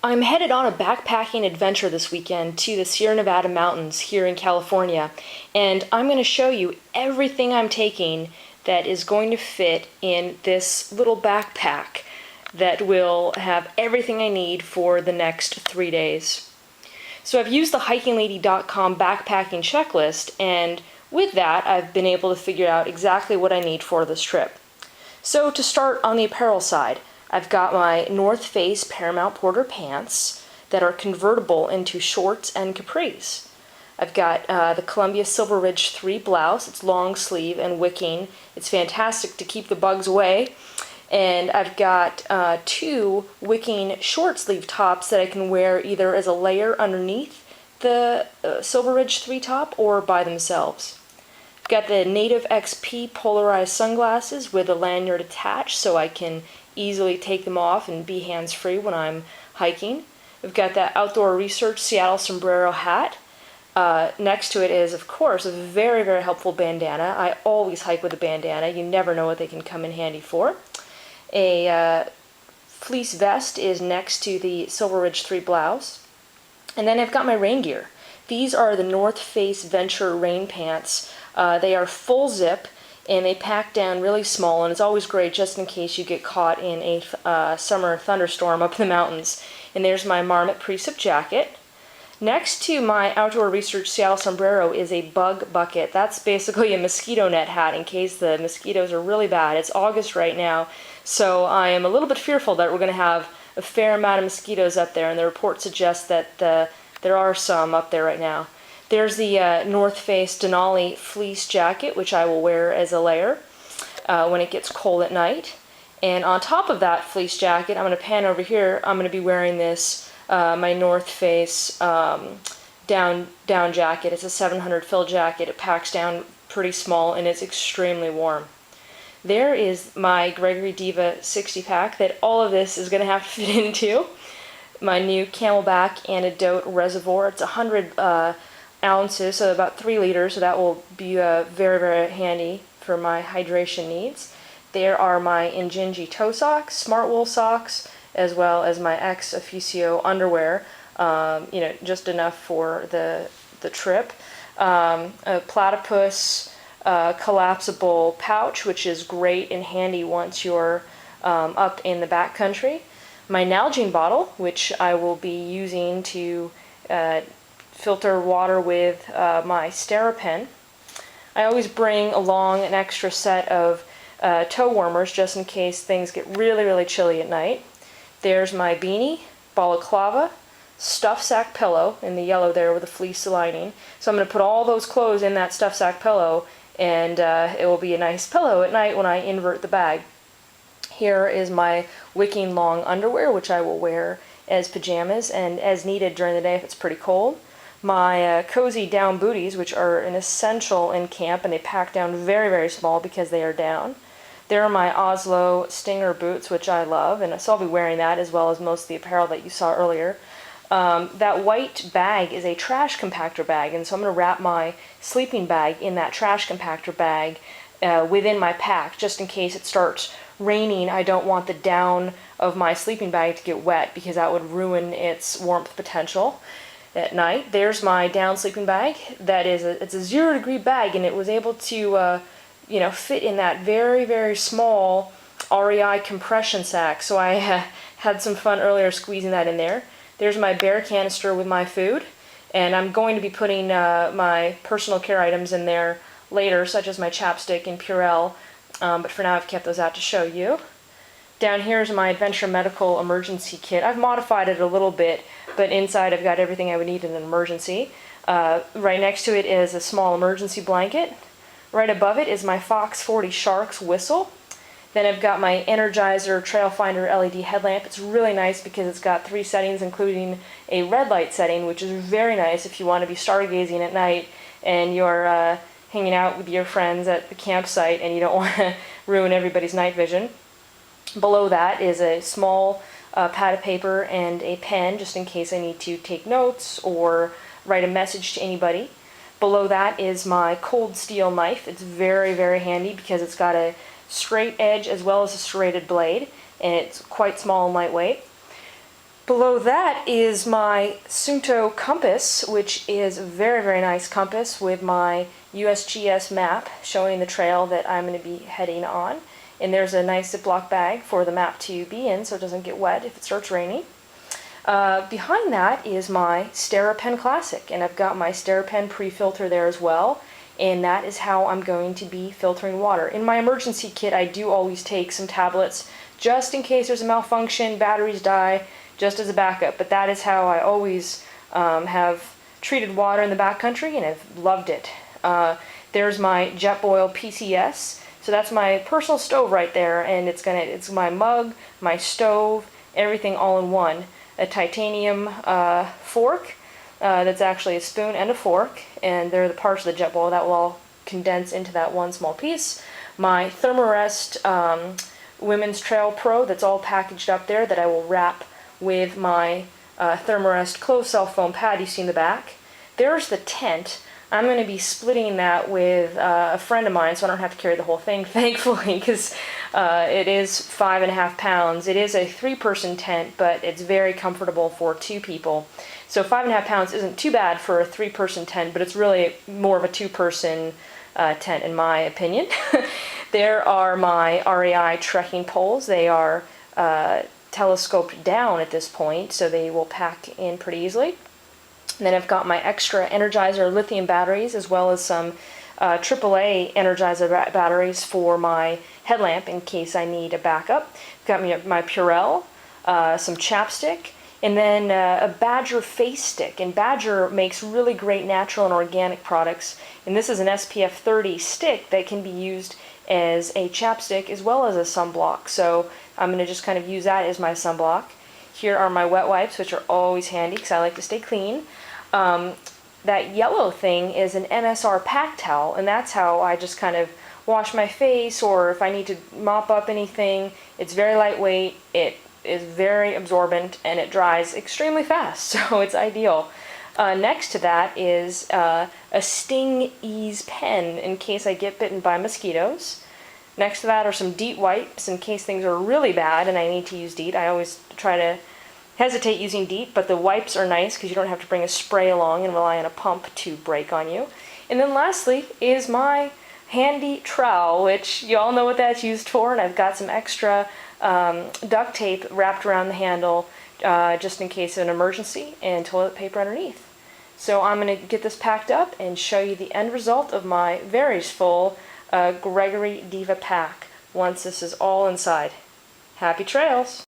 I'm headed on a backpacking adventure this weekend to the Sierra Nevada mountains here in California, and I'm going to show you everything I'm taking that is going to fit in this little backpack that will have everything I need for the next 3 days. So I've used the hikinglady.com backpacking checklist, and with that I've been able to figure out exactly what I need for this trip. So to start on the apparel side, I've got my North Face Paramount Porter pants that are convertible into shorts and capris. I've got the Columbia Silver Ridge 3 blouse. It's long sleeve and wicking. It's fantastic to keep the bugs away. And I've got 2 wicking short sleeve tops that I can wear either as a layer underneath the Silver Ridge 3 top or by themselves. I've got the Native XP polarized sunglasses with a lanyard attached so I can easily take them off and be hands-free when I'm hiking. We've got that Outdoor Research Seattle sombrero hat. Next to it is, of course, a very, very helpful bandana. I always hike with a bandana. You never know what they can come in handy for. A fleece vest is next to the Silver Ridge 3 blouse. And then I've got my rain gear. These are the North Face Venture rain pants. They are full zip, and they pack down really small, and it's always great just in case you get caught in a summer thunderstorm up in the mountains. And there's my Marmot Precip jacket. Next to my Outdoor Research Seattle sombrero is a bug bucket. That's basically a mosquito net hat in case the mosquitoes are really bad. It's August right now, so I am a little bit fearful that we're going to have a fair amount of mosquitoes up there, and the report suggests that there are some up there right now. There's the North Face Denali fleece jacket, which I will wear as a layer when it gets cold at night. And on top of that fleece jacket, I'm going to pan over here, I'm going to be wearing this, my North Face down jacket. It's a 700 fill jacket. It packs down pretty small and it's extremely warm. There is my Gregory Diva 60 pack that all of this is going to have to fit into. My new Camelback Antidote Reservoir. It's 100 ounces, so about 3 liters, so that will be very, very handy for my hydration needs. There are my Injinji toe socks, smart wool socks, as well as my X Officio underwear, just enough for the trip. A platypus collapsible pouch, which is great and handy once you're up in the backcountry. My Nalgene bottle, which I will be using to filter water with my SteriPen. I always bring along an extra set of toe warmers just in case things get really, really chilly at night. There's my beanie, balaclava, stuff sack pillow in the yellow there with a fleece lining. So I'm going to put all those clothes in that stuff sack pillow, and it will be a nice pillow at night when I invert the bag. Here is my wicking long underwear, which I will wear as pajamas and as needed during the day if it's pretty cold. My cozy down booties, which are an essential in camp, and they pack down very, very small because they are down. There are my Oslo Stinger boots, which I love, and so I'll be wearing that as well as most of the apparel that you saw earlier. That white bag is a trash compactor bag, and so I'm going to wrap my sleeping bag in that trash compactor bag within my pack, just in case it starts raining. I don't want the down of my sleeping bag to get wet because that would ruin its warmth potential at night. There's my down sleeping bag. It's a 0-degree bag, and it was able to fit in that very, very small REI compression sack. So I had some fun earlier squeezing that in there. There's my bear canister with my food, and I'm going to be putting my personal care items in there later, such as my chapstick and Purell, but for now I've kept those out to show you. Down here is my Adventure Medical Emergency Kit. I've modified it a little bit, but inside I've got everything I would need in an emergency. Right next to it is a small emergency blanket. Right above it is my Fox 40 Sharks whistle. Then I've got my Energizer Trailfinder LED headlamp. It's really nice because it's got 3 settings, including a red light setting, which is very nice if you want to be stargazing at night and you're hanging out with your friends at the campsite and you don't want to ruin everybody's night vision. Below that is a small pad of paper and a pen, just in case I need to take notes or write a message to anybody. Below that is my cold steel knife. It's very, very handy because it's got a straight edge as well as a serrated blade, and it's quite small and lightweight. Below that is my Sunto compass, which is a very, very nice compass with my USGS map showing the trail that I'm going to be heading on. And there's a nice Ziploc bag for the map to be in so it doesn't get wet if it starts raining. Behind that is my SteriPen Classic, and I've got my SteriPen pre-filter there as well, and that is how I'm going to be filtering water. In my emergency kit, I do always take some tablets just in case there's a malfunction, batteries die, just as a backup, but that is how I always have treated water in the backcountry, and I've loved it. There's my Jetboil PCS, so that's my personal stove right there, and it's my mug, my stove, everything all in one. A titanium fork that's actually a spoon and a fork, and they're the parts of the Jetboil that will all condense into that one small piece. My Thermarest Women's Trail Pro that's all packaged up there that I will wrap with my Thermarest closed cell foam pad you see in the back. There's the tent. I'm going to be splitting that with a friend of mine, so I don't have to carry the whole thing, thankfully, because it is 5.5 pounds. It is a 3-person tent, but it's very comfortable for 2 people. So 5.5 pounds isn't too bad for a 3-person tent, but it's really more of a 2-person tent in my opinion. There are my Rei Trekking Poles. They are telescoped down at this point, so they will pack in pretty easily. And then I've got my extra Energizer lithium batteries, as well as some AAA Energizer batteries for my headlamp in case I need a backup. I've got my Apparel, some chapstick, and then a Badger face stick. And Badger makes really great natural and organic products. And this is an SPF 30 stick that can be used as a chapstick as well as a sunblock. So I'm going to just kind of use that as my sunblock. Here are my wet wipes, which are always handy because I like to stay clean. That yellow thing is an MSR pack towel, and that's how I just kind of wash my face, or if I need to mop up anything. It's very lightweight, it is very absorbent, and it dries extremely fast, so it's ideal. Next to that is a Sting Ease pen in case I get bitten by mosquitoes. Next to that are some DEET wipes in case things are really bad and I need to use DEET. I always try to hesitate using DEET, but the wipes are nice because you don't have to bring a spray along and rely on a pump to break on you. And then lastly is my handy trowel, which you all know what that's used for, and I've got some extra duct tape wrapped around the handle just in case of an emergency, and toilet paper underneath. So I'm going to get this packed up and show you the end result of my very full Gregory Diva pack once this is all inside. Happy trails!